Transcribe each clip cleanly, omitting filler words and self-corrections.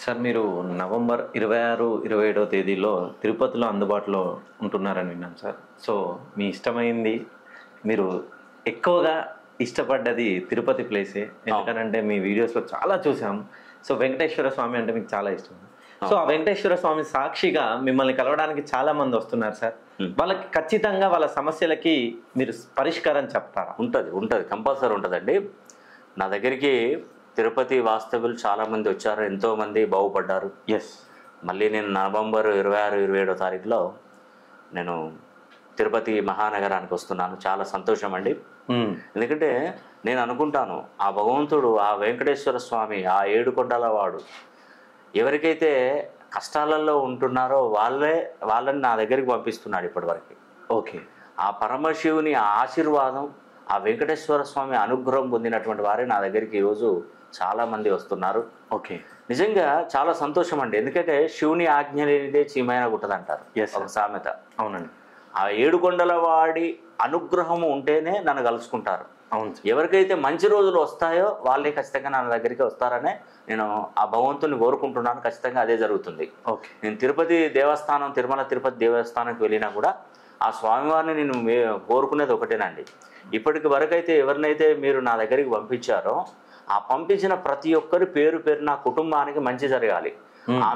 Sir మీరు November 26, 27వ తేదీలో తిరుపతిలో అందుబాటులో ఉంటున్నారని విన్నాను సార్. సో మీ ఇష్టమైంది మీరు ఎక్కువగా ఇష్టపడ్డది తిరుపతి ప్లేసే. ఎందుకనంటే మీ వీడియోస్లో చాలా చూసాం. సో వెంకటేశ్వర స్వామి అంటే మీకు చాలా ఇష్టం. సో ఆ వెంకటేశ్వర స్వామి సాక్షిగా మిమ్మల్ని కలవడానికి చాలా మంది వస్తున్నారు సార్. వాళ్ళకి ఖచ్చితంగా వాళ్ళ సమస్యలకి మీరు పరిష్కారం చెప్తారా? ఉంటుంది ఉంటుంది కంపల్సరీ ఉంటుందండి. నా దగ్గరికి తిరుపతి వాస్తవ్యులు చాలామంది వచ్చారు, ఎంతోమంది బాగుపడ్డారు. ఎస్. మళ్ళీ నేను నవంబర్ 26, 27వ తారీఖులో నేను తిరుపతి మహానగరానికి వస్తున్నాను. చాలా సంతోషం అండి. ఎందుకంటే నేను అనుకుంటాను, ఆ భగవంతుడు, ఆ వెంకటేశ్వర స్వామి, ఆ ఏడుకొండల వాడు ఎవరికైతే కష్టాలలో ఉంటున్నారో వాళ్ళని నా దగ్గరికి పంపిస్తున్నాడు ఇప్పటివరకు. ఓకే. ఆ పరమశివుని ఆశీర్వాదం, ఆ వెంకటేశ్వర స్వామి అనుగ్రహం పొందినటువంటి వారే నా దగ్గరికి ఈరోజు చాలామంది వస్తున్నారు. ఓకే. నిజంగా చాలా సంతోషం అండి. ఎందుకంటే శివుని ఆజ్ఞ లేనిదే చీమైన గుట్టదంటారు ఒక సామెత. అవునండి. ఆ ఏడుకొండల వాడి అనుగ్రహము ఉంటేనే నన్ను కలుసుకుంటారు. అవును. ఎవరికైతే మంచి రోజులు వస్తాయో వాళ్ళే ఖచ్చితంగా నా దగ్గరికి వస్తారనే నేను ఆ భగవంతుని కోరుకుంటున్నాను. ఖచ్చితంగా అదే జరుగుతుంది. ఓకే. నేను తిరుపతి దేవస్థానం, తిరుమల తిరుపతి దేవస్థానానికి వెళ్ళినా కూడా ఆ స్వామివారిని నేను కోరుకునేది ఒకటేనండి. ఇప్పటికి వరకైతే ఎవరినైతే మీరు నా దగ్గరికి పంపించారో ఆ పంపించిన ప్రతి ఒక్కరి పేరు నా కుటుంబానికి మంచి జరగాలి.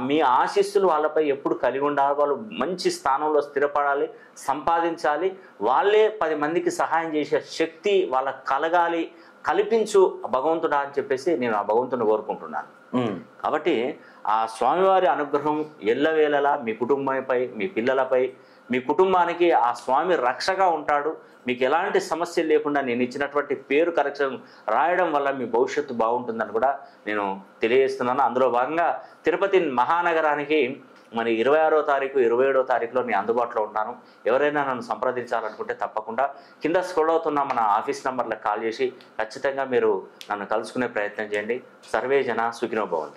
మీ ఆశీస్సులు వాళ్ళపై ఎప్పుడు కలిగి ఉండాలి. వాళ్ళు మంచి స్థానంలో స్థిరపడాలి, సంపాదించాలి. వాళ్ళే 10 మందికి సహాయం చేసే శక్తి వాళ్ళకి కలగాలి. కల్పించు భగవంతుడా అని చెప్పేసి నేను ఆ భగవంతుని కోరుకుంటున్నాను. కాబట్టి ఆ స్వామివారి అనుగ్రహం ఎల్లవేళలా మీ కుటుంబంపై, మీ పిల్లలపై, మీ కుటుంబానికి ఆ స్వామి రక్షగా ఉంటాడు. మీకు ఎలాంటి సమస్యలు లేకుండా నేను ఇచ్చినటువంటి పేరు కరెక్షన్ రాయడం వల్ల మీ భవిష్యత్తు బాగుంటుందని కూడా నేను తెలియజేస్తున్నాను. అందులో భాగంగా తిరుపతి మహానగరానికి మరి 26వ తారీఖు, 27వ తారీఖులో నేను అందుబాటులో ఉంటాను. ఎవరైనా నన్ను సంప్రదించాలనుకుంటే తప్పకుండా కింద స్క్రోల్ అవుతున్న మన ఆఫీస్ నెంబర్లకు కాల్ చేసి ఖచ్చితంగా మీరు నన్ను కలుసుకునే ప్రయత్నం చేయండి. సర్వే జన సుఖినో భవంతు.